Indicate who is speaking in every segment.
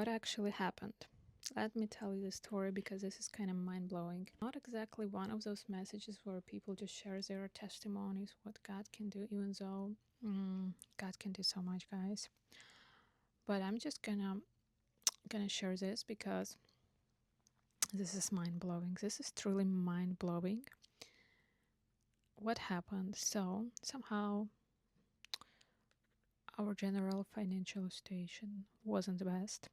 Speaker 1: what actually happened. Let me tell you the story because this is kind of mind blowing. Not exactly one of those messages where people just share their testimonies, what God can do, even though God can do so much, guys. But I'm just gonna share this because this is mind blowing. This is truly mind blowing. What happened? So somehow our general financial situation wasn't the best.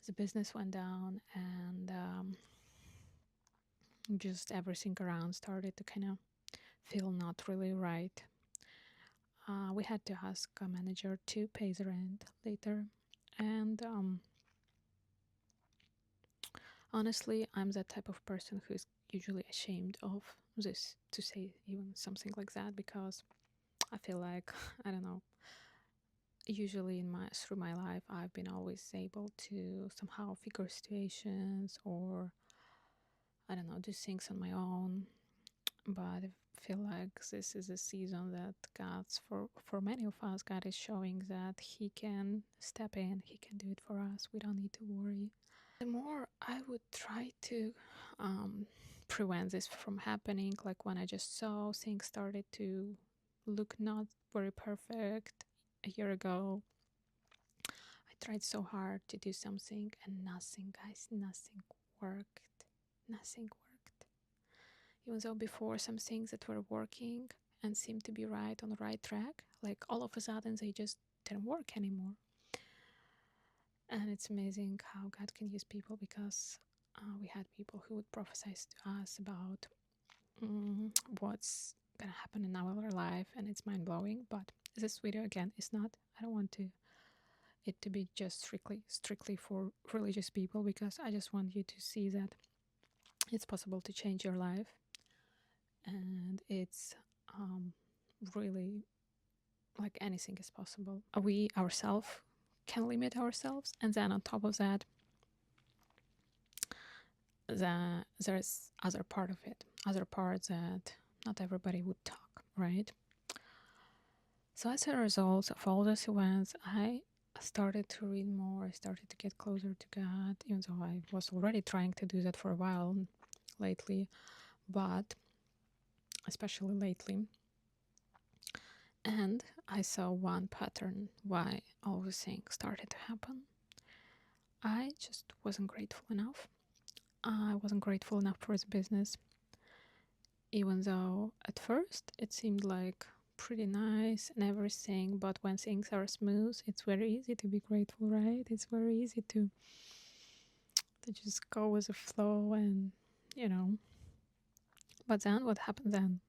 Speaker 1: The business went down, and just everything around started to kind of feel not really right. We had to ask a manager to pay the rent later, and honestly, I'm that type of person who's usually ashamed of this to say even something like that because I feel like I don't know. Usually in my through my life, I've been always able to somehow figure situations or I don't know do things on my own. But I feel like this is a season that God's for many of us, God is showing that He can step in, He can do it for us. We don't need to worry. The more I would try to prevent this from happening, like when I just saw things started to look not very perfect a year ago, I tried so hard to do something and nothing, guys, nothing worked. Nothing worked. Even though before some things that were working and seemed to be right on the right track, like all of a sudden they just didn't work anymore. And it's amazing how God can use people because we had people who would prophesy to us about what's gonna happen in our life, and it's mind blowing. But this video again is not. I don't want it to be just strictly for religious people because I just want you to see that it's possible to change your life, and it's really like anything is possible. We ourselves can limit ourselves, and then on top of that, there's other part of it, other part that not everybody would talk, right? So as a result of all those events, I started to read more. I started to get closer to God, even though I was already trying to do that for a while lately, but especially lately. And I saw one pattern why all these things started to happen. I just wasn't grateful enough. I wasn't grateful enough for the business, even though at first it seemed like pretty nice and everything, but when things are smooth, it's very easy to be grateful, right? It's very easy to just go with the flow and you know. But then what happened then?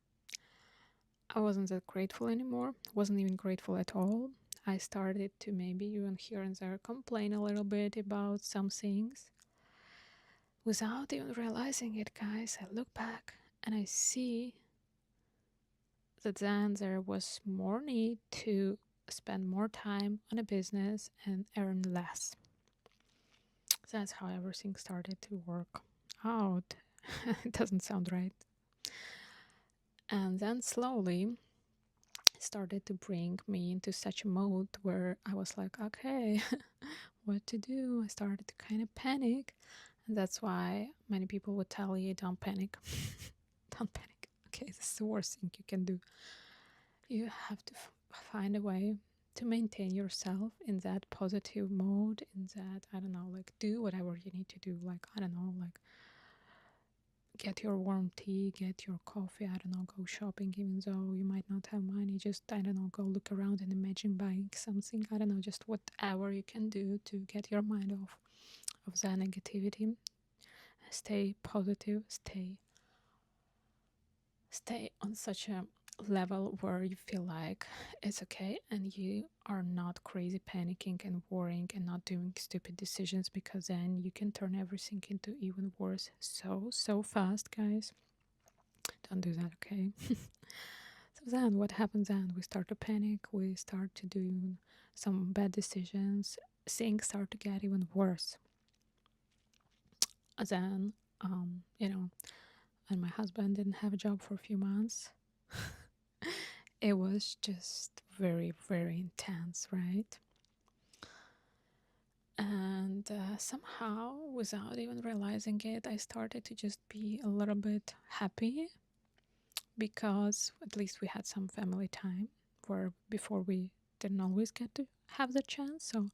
Speaker 1: I wasn't that grateful anymore, wasn't even grateful at all. I started to maybe even here and there complain a little bit about some things. Without even realizing it, guys, I look back and I see that then there was more need to spend more time on a business and earn less. That's how everything started to work out. It doesn't sound right. And then slowly it started to bring me into such a mode where I was like, okay, what to do? I started to kind of panic. And that's why many people would tell you, don't panic. Don't panic. Okay, this is the worst thing you can do. You have to find a way to maintain yourself in that positive mode, in that, I don't know, like do whatever you need to do. Like, I don't know, like get your warm tea, get your coffee, I don't know, go shopping, even though you might not have money. Just, I don't know, go look around and imagine buying something. I don't know, just whatever you can do to get your mind off of that negativity. Stay positive, stay on such a level where you feel like it's okay and you are not crazy panicking and worrying and not doing stupid decisions, because then you can turn everything into even worse so fast, guys. Don't do that, okay? So then what happens then? We start to panic, we start to do some bad decisions, things start to get even worse. Then and my husband didn't have a job for a few months. It was just very intense, right? And somehow, without even realizing it, I started to just be a little bit happy because at least we had some family time where before we didn't always get to have the chance. So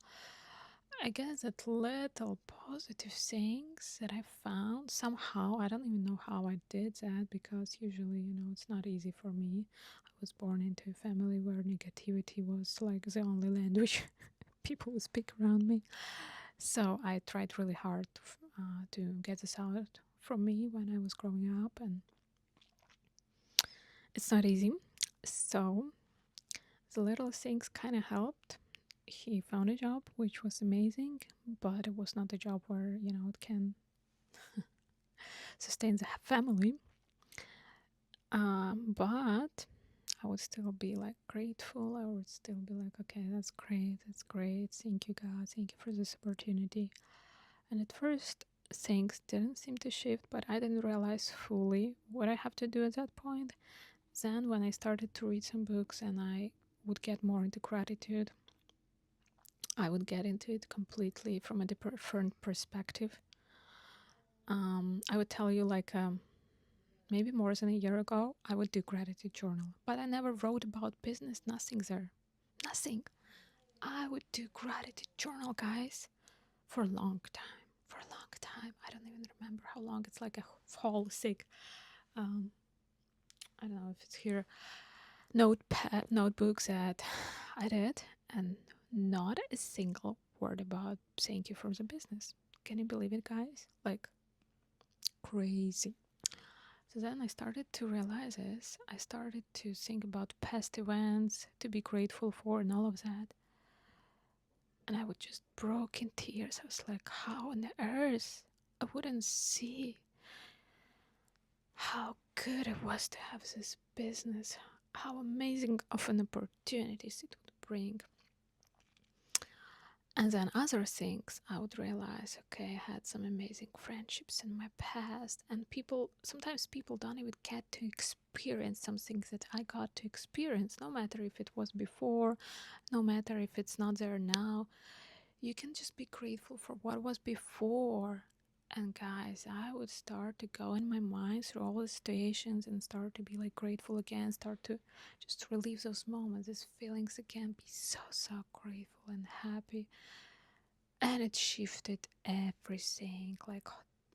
Speaker 1: I guess that little positive things that I found somehow, I don't even know how I did that because usually, it's not easy for me. I was born into a family where negativity was like the only language people would speak around me. So I tried really hard to get this out from me when I was growing up, and it's not easy. So the little things kind of helped. He found a job, which was amazing, but it was not a job where, it can sustain the family. But I would still be like grateful. I would still be like, okay, that's great. That's great. Thank you, God. Thank you for this opportunity. And at first, things didn't seem to shift, but I didn't realize fully what I have to do at that point. Then, when I started to read some books and I would get more into gratitude, I would get into it completely from a different perspective. I would tell you, like, maybe more than a year ago, I would do gratitude journal, but I never wrote about business, nothing there. Nothing. I would do gratitude journal, guys, for a long time. For a long time. I don't even remember how long. It's like a whole sick, um, I don't know if it's here, notebooks that I did, and not a single word about thank you for the business. Can you believe it, guys? Like, crazy. So then I started to realize this. I started to think about past events to be grateful for and all of that. And I would just broke in tears. I was like, how on earth I wouldn't see how good it was to have this business, how amazing of an opportunities it would bring. And then other things, I would realize, okay, I had some amazing friendships in my past, and sometimes people don't even get to experience some things that I got to experience, no matter if it was before, no matter if it's not there now. You can just be grateful for what was before. And guys, I would start to go in my mind through all the situations and start to be like grateful again, start to just relieve those moments, these feelings again, be so grateful and happy. And it shifted everything, like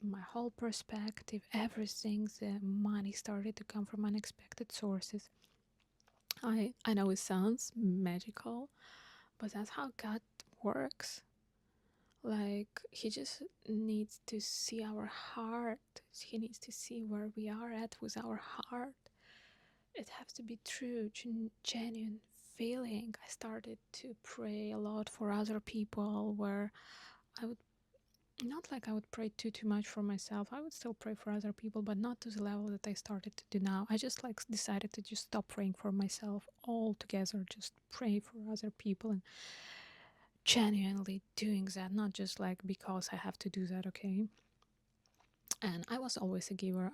Speaker 1: my whole perspective, everything. The money started to come from unexpected sources. I know it sounds magical, but that's how God works. Like, he just needs to see our heart. He needs to see where we are at with our heart. It has to be true, genuine feeling. I started to pray a lot for other people, where I would not like I would pray too much for myself. I would still pray for other people, but not to the level that I started to do now. I just like decided to just stop praying for myself altogether, just pray for other people and genuinely doing that, not just like because I have to do that, okay? And I was always a giver.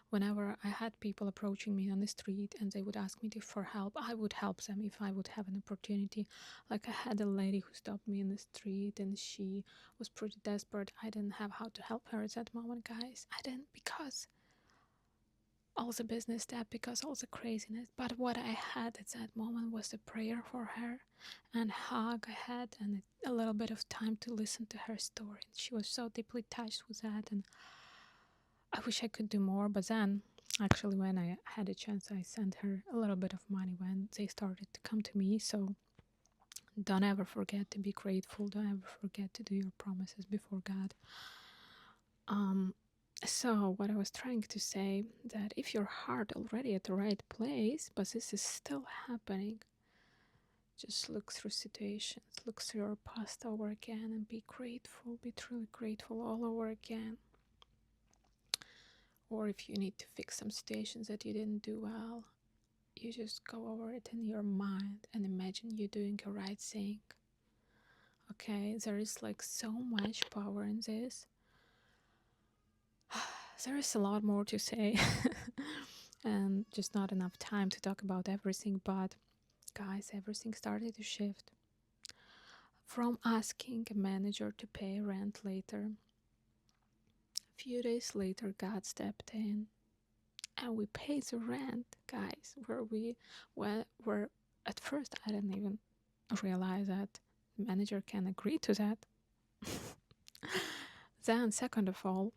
Speaker 1: Whenever I had people approaching me on the street and they would ask me for help, I would help them if I would have an opportunity. Like, I had a lady who stopped me in the street and she was pretty desperate. I didn't have how to help her at that moment, guys. I didn't, because all the business stuff, because all the craziness. But what I had at that moment was a prayer for her and hug I had, and a little bit of time to listen to her story. She was so deeply touched with that, and I wish I could do more. But then, actually, when I had a chance, I sent her a little bit of money when they started to come to me. So don't ever forget to be grateful. Don't ever forget to do your promises before God. So what I was trying to say, that if your heart already at the right place, but this is still happening, just look through situations, look through your past over again, and be grateful, be truly grateful all over again. Or if you need to fix some situations that you didn't do well, you just go over it in your mind and imagine you doing the right thing. Okay, there is like so much power in this. There is a lot more to say and just not enough time to talk about everything, but guys, everything started to shift. From asking a manager to pay rent later, a few days later, God stepped in and we paid the rent, guys. Where at first I didn't even realize that the manager can agree to that. Then, second of all,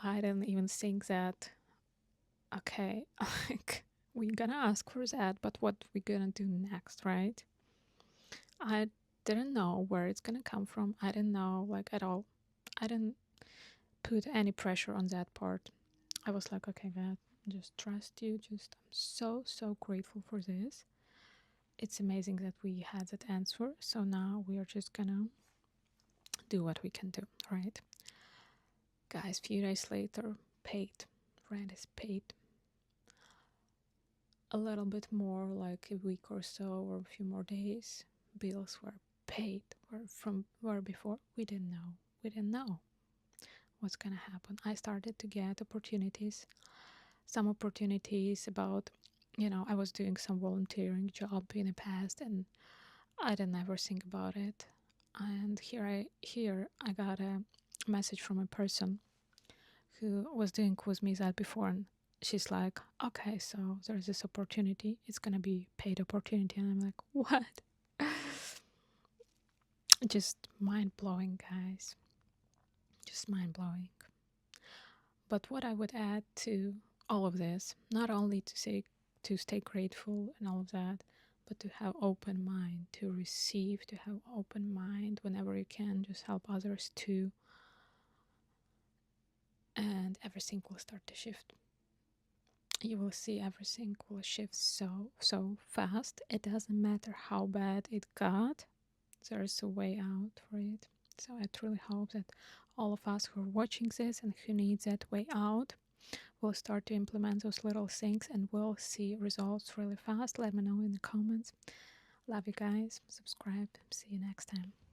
Speaker 1: I didn't even think that. Okay, like we're gonna ask for that, but what we gonna do next, right? I didn't know where it's gonna come from. I didn't know like at all. I didn't put any pressure on that part. I was like, okay, God, just trust you. Just I'm so grateful for this. It's amazing that we had that answer. So now we are just gonna do what we can do, right? Guys, few days later, paid. Rent is paid. A little bit more, like a week or so, or a few more days, bills were paid. Where before we didn't know. We didn't know what's gonna happen. I started to get opportunities, some opportunities about, I was doing some volunteering job in the past, and I didn't ever think about it. And here I got a message from a person who was doing Kuzmizat before, and she's like, okay, so there's this opportunity. It's gonna be paid opportunity, and I'm like, what? Just mind blowing, guys. Just mind blowing. But what I would add to all of this, not only to stay grateful and all of that, but to have open mind, to receive, to have open mind whenever you can, just help others too, and everything will start to shift. You will see everything will shift so fast. It doesn't matter how bad it got, there's a way out for it. So I truly hope that all of us who are watching this and who need that way out will start to implement those little things and we'll see results really fast. Let me know in the comments. Love you guys. Subscribe. See you next time.